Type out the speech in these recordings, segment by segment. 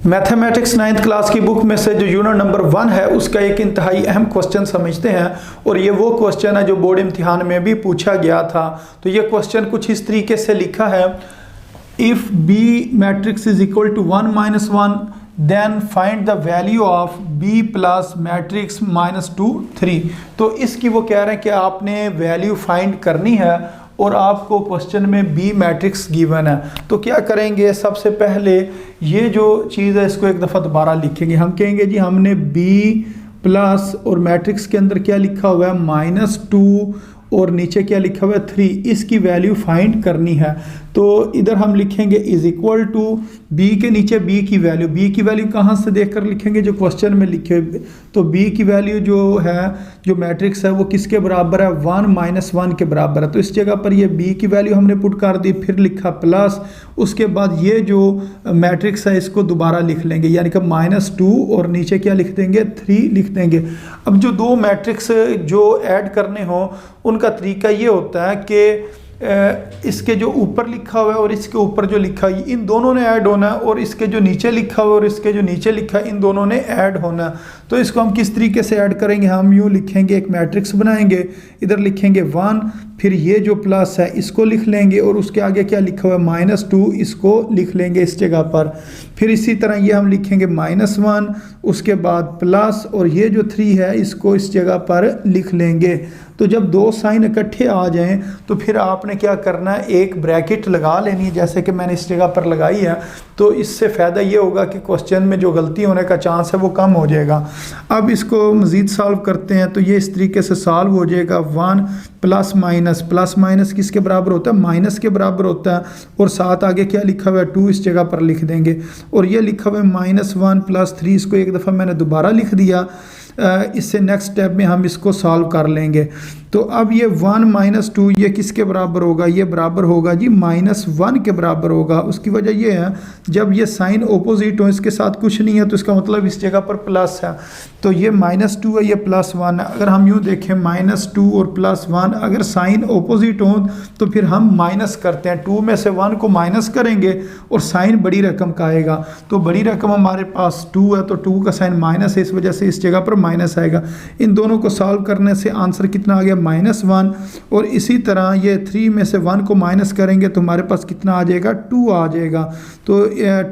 Mathematics 9th class की book में से जो यूनिट नंबर 1 है उसका एक इंतहाई अहम क्वेश्चन समझते हैं। और ये वो क्वेश्चन है जो बोर्ड इम्तिहान में भी पूछा गया था। तो ये क्वेश्चन कुछ इस तरीके से लिखा है, if B matrix is equal to 1 - 1 then find the value of B plus matrix -2 3। तो इसकी वो कह रहे हैं कि आपने वैल्यू फाइंड करनी है और आपको क्वेश्चन में बी मैट्रिक्स गिवन है। तो क्या करेंगे, सबसे पहले ये जो चीज़ है इसको एक दफ़ा दोबारा लिखेंगे। हम कहेंगे जी हमने बी प्लस और मैट्रिक्स के अंदर क्या लिखा हुआ है -2 और नीचे क्या लिखा हुआ है 3, इसकी वैल्यू फाइंड करनी है। तो इधर हम लिखेंगे इज इक्वल टू बी के नीचे बी की वैल्यू कहाँ से देखकर लिखेंगे, जो क्वेश्चन में लिखे। तो बी की वैल्यू जो है, जो मैट्रिक्स है वो किसके बराबर है, 1 - 1 के बराबर है। तो इस जगह पर ये बी की वैल्यू हमने पुट कर दी, फिर लिखा प्लस, उसके बाद ये जो मैट्रिक्स है इसको दोबारा लिख लेंगे, यानी कि -2 और नीचे क्या लिख देंगे 3 लिख देंगे। अब जो दो मैट्रिक्स जो ऐड करने हो उनका तरीका ये होता है कि इसके जो ऊपर लिखा हुआ है और इसके ऊपर जो लिखा है इन दोनों ने ऐड होना है, और इसके जो नीचे लिखा हुआ है और इसके जो नीचे लिखा है इन दोनों ने ऐड होना है। तो इसको हम किस तरीके से ऐड करेंगे, हम यूँ लिखेंगे, एक मैट्रिक्स बनाएंगे, इधर लिखेंगे 1, फिर ये जो प्लस है इसको लिख लेंगे और उसके आगे क्या लिखा हुआ है -2, इसको लिख लेंगे इस जगह पर। फिर इसी तरह ये हम लिखेंगे -1, उसके बाद प्लस, और ये जो 3 है इसको इस जगह पर लिख लेंगे। तो जब दो साइन इकट्ठे आ जाएं तो फिर आपने क्या करना है, एक ब्रैकेट लगा लेनी है, जैसे कि मैंने इस जगह पर लगाई है। तो इससे फ़ायदा ये होगा कि क्वेश्चन में जो गलती होने का चांस है वो कम हो जाएगा। अब इसको मज़ीद सॉल्व करते हैं तो ये इस तरीके से सॉल्व हो जाएगा। 1 प्लस माइनस किसके बराबर होता है, माइनस के बराबर होता है, और साथ आगे क्या लिखा हुआ है 2 इस जगह पर लिख देंगे, और ये लिखा हुआ है -1 + 3, इसको एक दफ़ा मैंने दोबारा लिख दिया। इससे नेक्स्ट स्टेप में हम इसको सॉल्व कर लेंगे। तो अब ये 1 - 2 ये किसके बराबर होगा, ये बराबर होगा जी -1 के बराबर होगा। उसकी वजह ये है जब ये साइन ऑपोजिट हो, इसके साथ कुछ नहीं है तो इसका मतलब इस जगह पर प्लस है। तो ये -2 है, ये +1 है। अगर हम यूँ देखें -2 और +1 अगर साइन ऑपोजिट हो तो फिर हम माइनस करते हैं, 2 में से 1 को माइनस करेंगे और साइन बड़ी रकम का आएगा। तो बड़ी रकम हमारे पास 2 है, तो 2 का साइन माइनस है, इस वजह से इस जगह पर माइनस आएगा। इन दोनों को सॉल्व करने से आंसर कितना आ गया, -1। और इसी तरह ये 3 में से 1 को माइनस करेंगे तो हमारे पास कितना आ जाएगा, 2 आ जाएगा। तो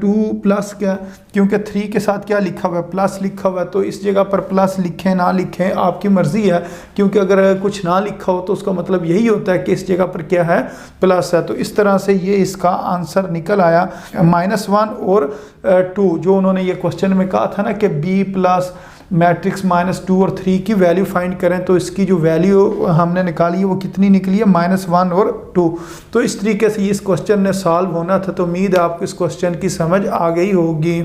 2 प्लस क्या, क्योंकि 3 के साथ क्या लिखा हुआ है, प्लस लिखा हुआ है, तो इस जगह पर प्लस लिखें ना लिखें आपकी मर्ज़ी है, क्योंकि अगर कुछ ना लिखा हो तो उसका मतलब यही होता है कि इस जगह पर क्या है, प्लस है। तो इस तरह से ये इसका आंसर निकल आया -1 और 2। जो उन्होंने ये क्वेश्चन में कहा था ना कि बी प्लस मैट्रिक्स -2 और 3 की वैल्यू फाइंड करें, तो इसकी जो वैल्यू हमने निकाली है वो कितनी निकली है, -1 और 2। तो इस तरीके से इस क्वेश्चन ने सॉल्व होना था। तो उम्मीद है आपको इस क्वेश्चन की समझ आ गई होगी।